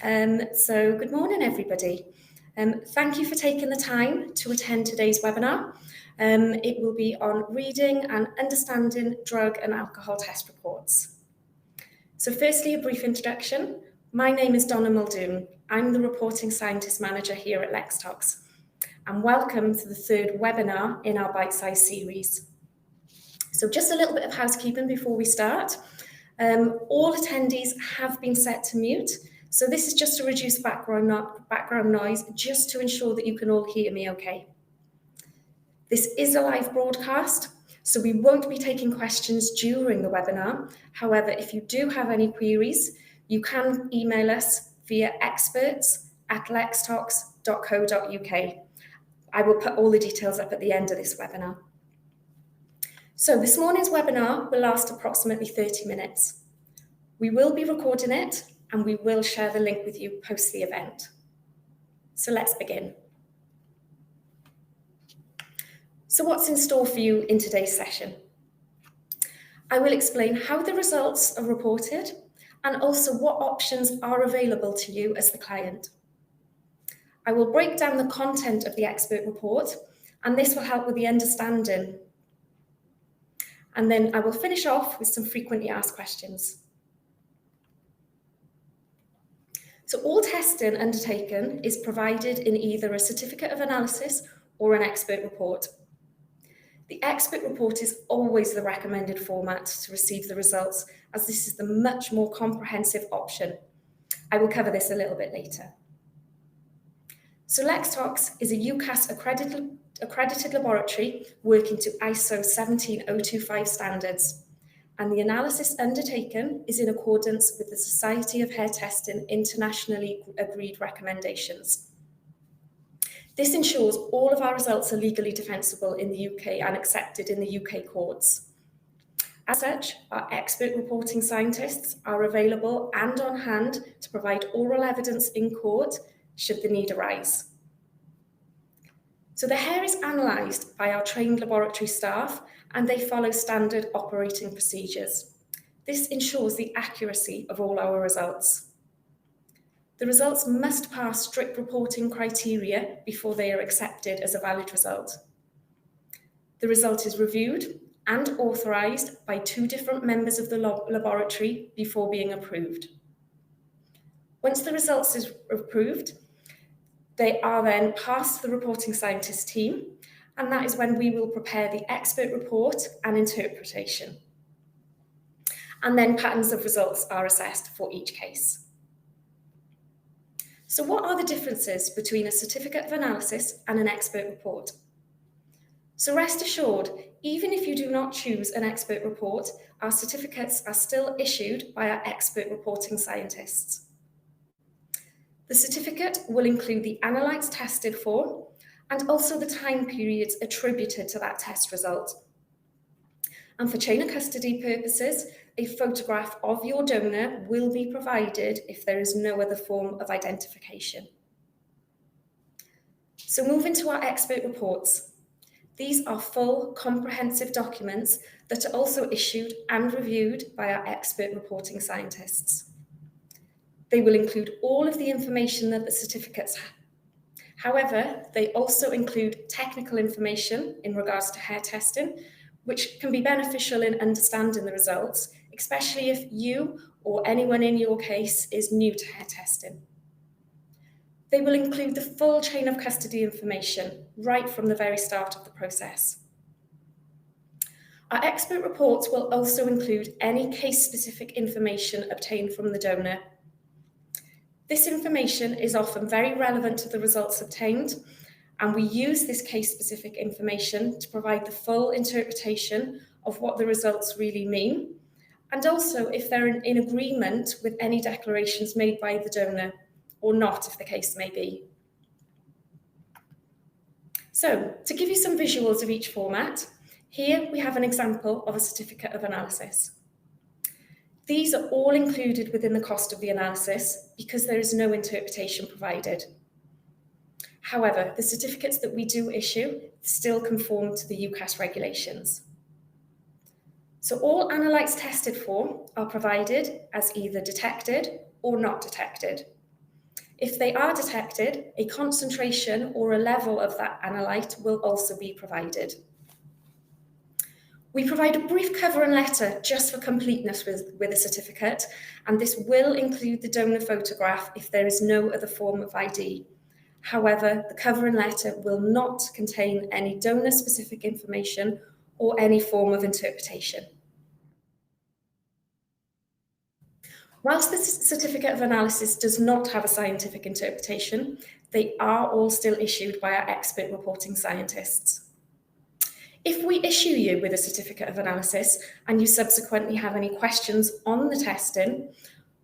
So good morning, everybody. Thank you for taking the time to attend today's webinar. It will be on reading and understanding drug and alcohol test reports. So firstly, a brief introduction. My name is Donna Muldoon. I'm the Reporting Scientist Manager here at Lextox. And welcome to the third webinar in our bite-sized series. So just a little bit of housekeeping before we start. All attendees have been set to mute. So this is just to reduce background noise, just to ensure that you can all hear me okay. This is a live broadcast, so we won't be taking questions during the webinar. However, if you do have any queries, you can email us via experts@lextox.co.uk. I will put all the details up at the end of this webinar. So this morning's webinar will last approximately 30 minutes. We will be recording it and we will share the link with you post the event. So let's begin. So what's in store for you in today's session? I will explain how the results are reported and also what options are available to you as the client. I will break down the content of the expert report, and this will help with the understanding. And then I will finish off with some frequently asked questions. So all testing undertaken is provided in either a certificate of analysis or an expert report. The expert report is always the recommended format to receive the results, as this is the much more comprehensive option. I will cover this a little bit later. So Lextox is a UCAS accredited laboratory working to ISO 17025 standards, and the analysis undertaken is in accordance with the Society of Hair Testing internationally agreed recommendations. This ensures all of our results are legally defensible in the UK and accepted in the UK courts. As such, our expert reporting scientists are available and on hand to provide oral evidence in court should the need arise. So the hair is analysed by our trained laboratory staff and they follow standard operating procedures. This ensures the accuracy of all our results. The results must pass strict reporting criteria before they are accepted as a valid result. The result is reviewed and authorised by 2 different members of the laboratory before being approved. Once the results is approved, they are then passed to the reporting scientist team, and that is when we will prepare the expert report and interpretation. And then patterns of results are assessed for each case. So what are the differences between a certificate of analysis and an expert report? So rest assured, even if you do not choose an expert report, our certificates are still issued by our expert reporting scientists. The certificate will include the analytes tested for and also the time periods attributed to that test result. And for chain of custody purposes, a photograph of your donor will be provided if there is no other form of identification. So moving to our expert reports. These are full, comprehensive documents that are also issued and reviewed by our expert reporting scientists. They will include all of the information that the certificates have. However, they also include technical information in regards to hair testing, which can be beneficial in understanding the results, especially if you or anyone in your case is new to hair testing. They will include the full chain of custody information right from the very start of the process. Our expert reports will also include any case-specific information obtained from the donor. This information is often very relevant to the results obtained, and we use this case-specific information to provide the full interpretation of what the results really mean, and also if they're in agreement with any declarations made by the donor, or not, if the case may be. So, to give you some visuals of each format, here we have an example of a certificate of analysis. These are all included within the cost of the analysis because there is no interpretation provided. However, the certificates that we do issue still conform to the UCAS regulations. So all analytes tested for are provided as either detected or not detected. If they are detected, a concentration or a level of that analyte will also be provided. We provide a brief cover and letter just for completeness with a certificate, and this will include the donor photograph if there is no other form of ID. However, the cover and letter will not contain any donor-specific information or any form of interpretation. Whilst the certificate of analysis does not have a scientific interpretation, they are all still issued by our expert reporting scientists. If we issue you with a certificate of analysis and you subsequently have any questions on the testing,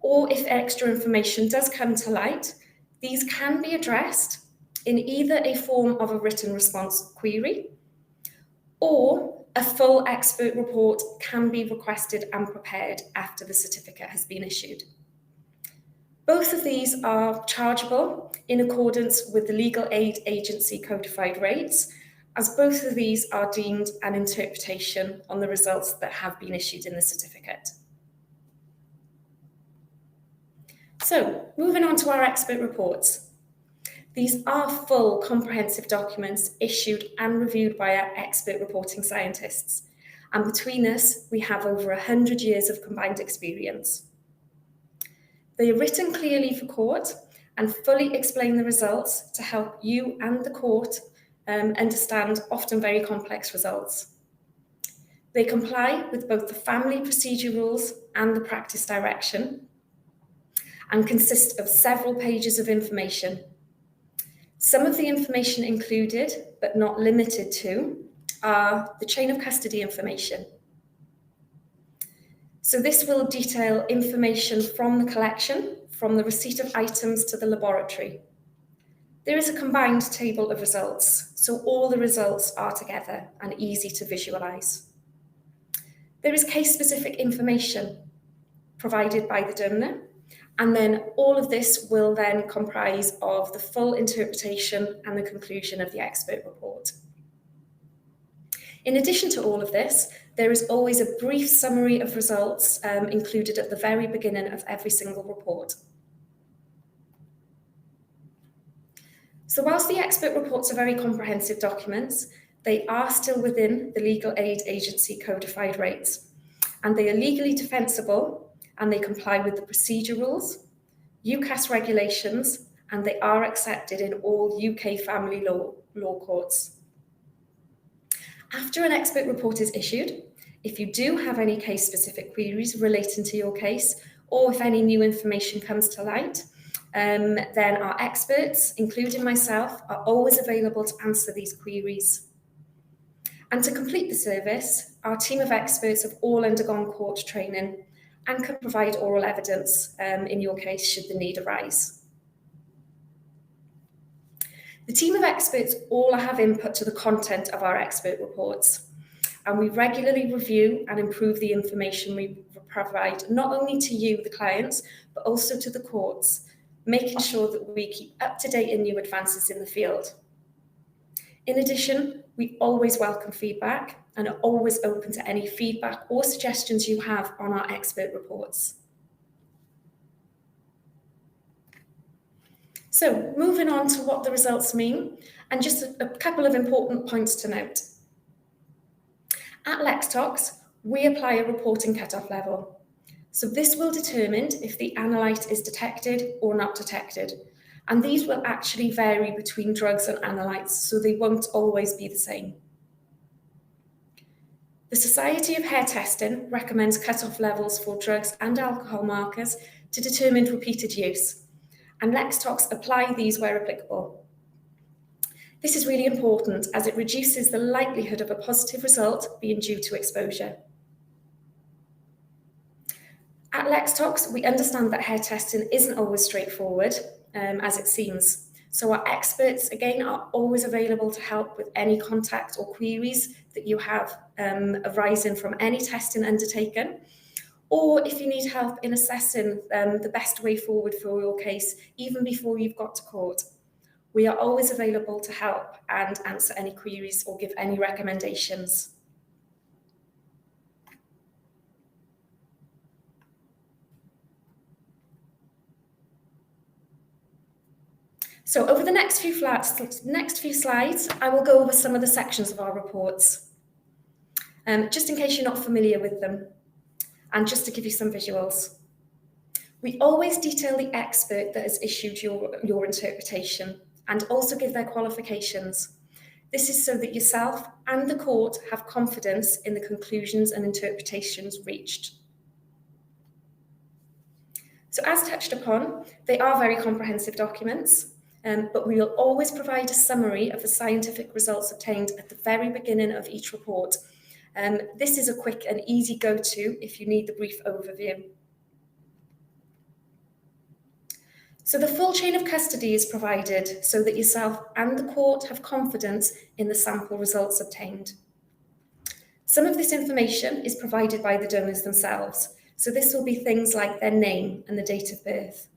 or if extra information does come to light, these can be addressed in either a form of a written response query, or a full expert report can be requested and prepared after the certificate has been issued. Both of these are chargeable in accordance with the Legal Aid Agency codified rates, as both of these are deemed an interpretation on the results that have been issued in the certificate. So, moving on to our expert reports. These are full, comprehensive documents issued and reviewed by our expert reporting scientists, and between us, we have over 100 years of combined experience. They are written clearly for court and fully explain the results to help you and the court understand often very complex results. They comply with both the family procedure rules and the practice direction and consist of several pages of information. Some of the information included, but not limited to, are the chain of custody information. So this will detail information from the collection, from the receipt of items to the laboratory. There is a combined table of results, so all the results are together and easy to visualise. There is case-specific information provided by the donor, and then all of this will then comprise of the full interpretation and the conclusion of the expert report. In addition to all of this, there is always a brief summary of results included at the very beginning of every single report. So whilst the expert reports are very comprehensive documents, they are still within the Legal Aid Agency codified rates, and they are legally defensible, and they comply with the procedure rules, UCAS regulations, and they are accepted in all UK family law courts. After an expert report is issued, if you do have any case-specific queries relating to your case, or if any new information comes to light, then our experts, including myself, are always available to answer these queries. And to complete the service, our team of experts have all undergone court training and can provide oral evidence in your case should the need arise. The team of experts all have input to the content of our expert reports, and we regularly review and improve the information we provide not only to you, the clients, but also to the courts, making sure that we keep up to date in new advances in the field. In addition, we always welcome feedback and are always open to any feedback or suggestions you have on our expert reports. So, moving on to what the results mean, and just a couple of important points to note. At Lextox, we apply a reporting cutoff level. So this will determine if the analyte is detected or not detected. And these will actually vary between drugs and analytes, so they won't always be the same. The Society of Hair Testing recommends cutoff levels for drugs and alcohol markers to determine repeated use, and Lextox apply these where applicable. This is really important as it reduces the likelihood of a positive result being due to exposure. At Lextox, we understand that hair testing isn't always straightforward, as it seems. So our experts, again, are always available to help with any contact or queries that you have arising from any testing undertaken, or if you need help in assessing the best way forward for your case, even before you've got to court. We are always available to help and answer any queries or give any recommendations. So over the next few slides, I will go over some of the sections of our reports, just in case you're not familiar with them, and just to give you some visuals. We always detail the expert that has issued your interpretation and also give their qualifications. This is so that yourself and the court have confidence in the conclusions and interpretations reached. So as touched upon, they are very comprehensive documents, but we will always provide a summary of the scientific results obtained at the very beginning of each report. This is a quick and easy go-to if you need the brief overview. So the full chain of custody is provided so that yourself and the court have confidence in the sample results obtained. Some of this information is provided by the donors themselves, so this will be things like their name and the date of birth.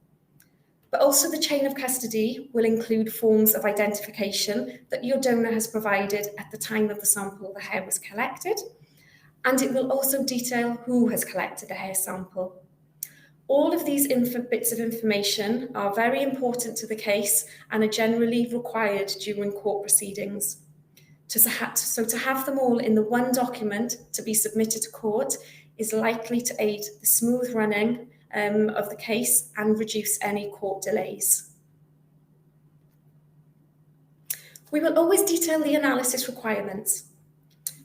But also the chain of custody will include forms of identification that your donor has provided at the time of the sample the hair was collected, and it will also detail who has collected the hair sample. All of these bits of information are very important to the case and are generally required during court proceedings. So to have them all in the one document to be submitted to court is likely to aid the smooth running of the case and reduce any court delays. We will always detail the analysis requirements.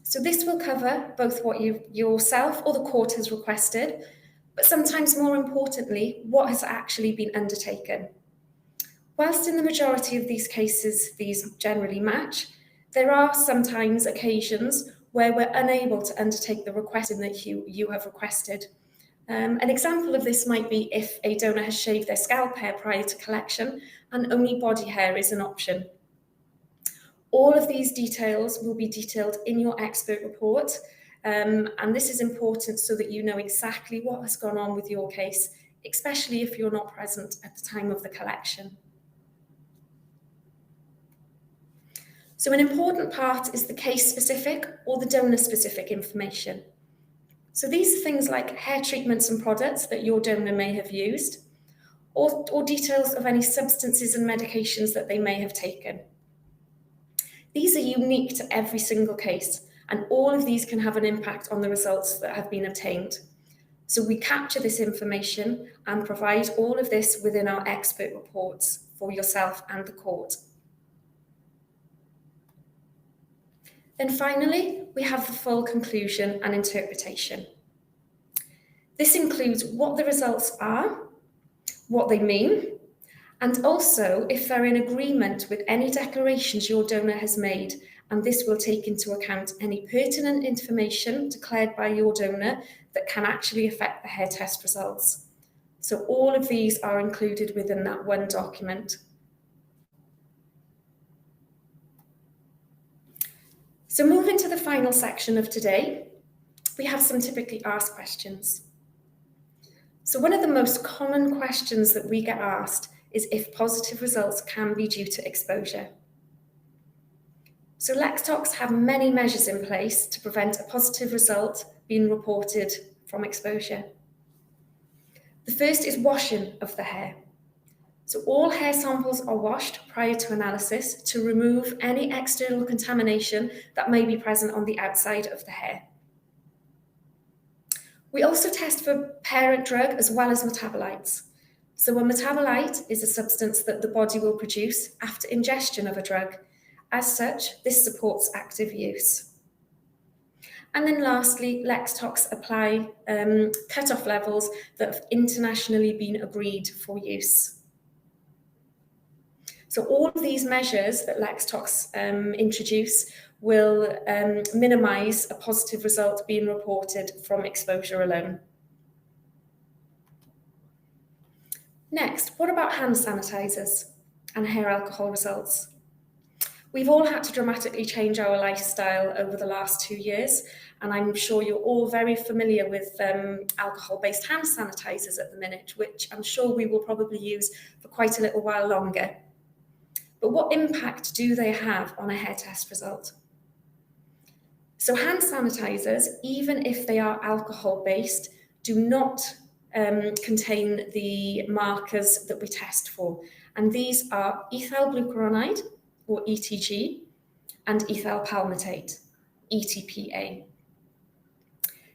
So this will cover both what you yourself or the court has requested, but sometimes more importantly, what has actually been undertaken. Whilst in the majority of these cases, these generally match, there are sometimes occasions where we're unable to undertake the requesting that you have requested. An example of this might be if a donor has shaved their scalp hair prior to collection and only body hair is an option. All of these details will be detailed in your expert report, and this is important so that you know exactly what has gone on with your case, especially if you're not present at the time of the collection. So an important part is the case-specific or the donor-specific information. So these are things like hair treatments and products that your donor may have used, or details of any substances and medications that they may have taken. These are unique to every single case, and all of these can have an impact on the results that have been obtained. So we capture this information and provide all of this within our expert reports for yourself and the court. Then finally, we have the full conclusion and interpretation. This includes what the results are, what they mean, and also if they're in agreement with any declarations your donor has made, and this will take into account any pertinent information declared by your donor that can actually affect the hair test results. So all of these are included within that one document. So moving to the final section of today, we have some typically asked questions. So one of the most common questions that we get asked is if positive results can be due to exposure. So Lextox have many measures in place to prevent a positive result being reported from exposure. The first is washing of the hair. So all hair samples are washed prior to analysis to remove any external contamination that may be present on the outside of the hair. We also test for parent drug as well as metabolites. So a metabolite is a substance that the body will produce after ingestion of a drug. As such, this supports active use. And then lastly, Lextox apply cut-off levels that have internationally been agreed for use. So all of these measures that Lextox introduce will minimise a positive result being reported from exposure alone. Next, what about hand sanitizers and hair alcohol results? We've all had to dramatically change our lifestyle over the last 2 years, and I'm sure you're all very familiar with alcohol-based hand sanitizers at the minute, which I'm sure we will probably use for quite a little while longer. But what impact do they have on a hair test result? So hand sanitizers, even if they are alcohol-based, do not contain the markers that we test for. And these are ethyl glucuronide, or ETG, and ethyl palmitate, ETPA.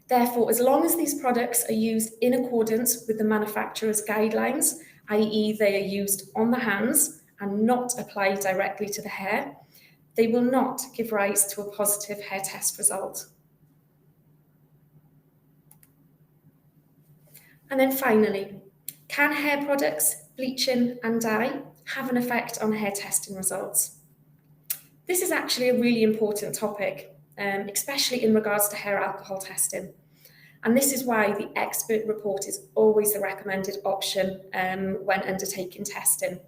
Therefore, as long as these products are used in accordance with the manufacturer's guidelines, i.e. they are used on the hands and not applied directly to the hair, they will not give rise to a positive hair test result. And then finally, can hair products, bleaching and dye, have an effect on hair testing results? This is actually a really important topic, especially in regards to hair alcohol testing. And this is why the expert report is always the recommended option when undertaking testing,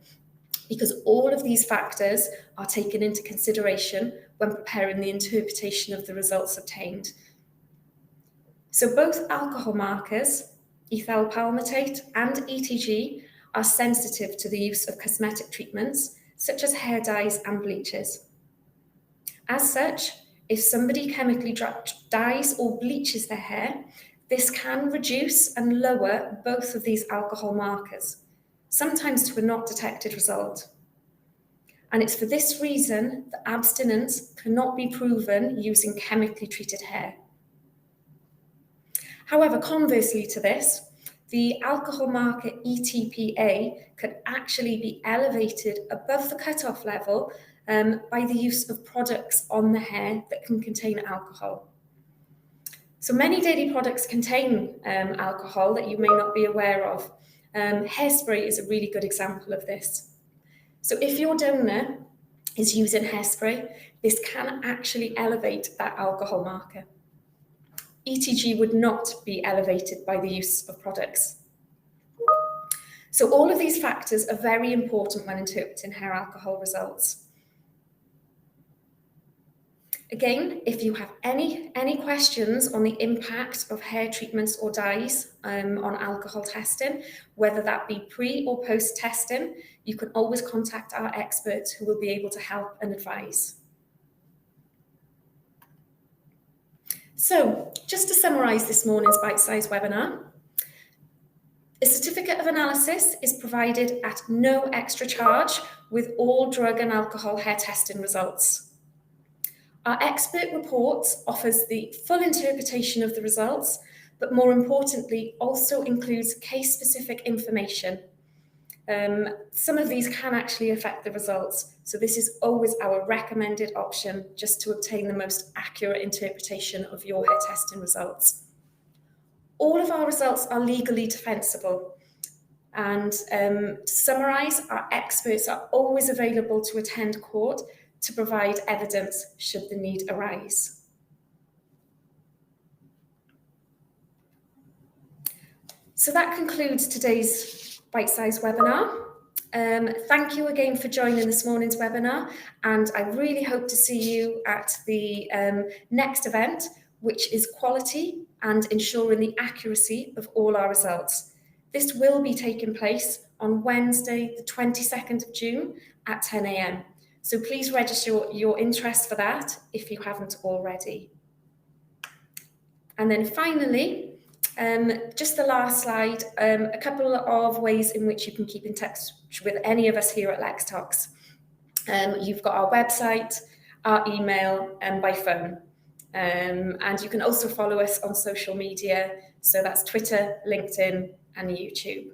because all of these factors are taken into consideration when preparing the interpretation of the results obtained. So both alcohol markers, ethyl palmitate and ETG, are sensitive to the use of cosmetic treatments such as hair dyes and bleaches. As such, if somebody chemically dyes or bleaches their hair, this can reduce and lower both of these alcohol markers, sometimes to a not detected result. And it's for this reason that abstinence cannot be proven using chemically treated hair. However, conversely to this, the alcohol marker ETPA could actually be elevated above the cutoff level by the use of products on the hair that can contain alcohol. So many daily products contain alcohol that you may not be aware of. Hairspray is a really good example of this. So if your donor is using hairspray, this can actually elevate that alcohol marker. ETG would not be elevated by the use of products. So all of these factors are very important when interpreting hair alcohol results. Again, if you have any questions on the impact of hair treatments or dyes on alcohol testing, whether that be pre or post testing, you can always contact our experts who will be able to help and advise. So, just to summarise this morning's bite-sized webinar, a certificate of analysis is provided at no extra charge with all drug and alcohol hair testing results. Our expert report offers the full interpretation of the results, but more importantly, also includes case-specific information. Some of these can actually affect the results, so this is always our recommended option just to obtain the most accurate interpretation of your hair testing results. All of our results are legally defensible, and to summarise, our experts are always available to attend court to provide evidence should the need arise. So that concludes today's bite-sized webinar. Thank you again for joining this morning's webinar, and I really hope to see you at the next event, which is quality and ensuring the accuracy of all our results. This will be taking place on Wednesday, the 22nd of June at 10 a.m. So please register your interest for that if you haven't already. And then finally, just the last slide, a couple of ways in which you can keep in touch with any of us here at Lextox. You've got our website, our email, and by phone. And you can also follow us on social media. So that's Twitter, LinkedIn, and YouTube.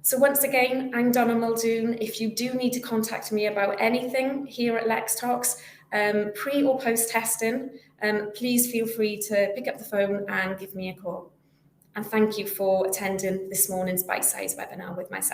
So once again, I'm Donna Muldoon. If you do need to contact me about anything here at Lextox, pre or post testing, please feel free to pick up the phone and give me a call. And thank you for attending this morning's bite-sized webinar with myself.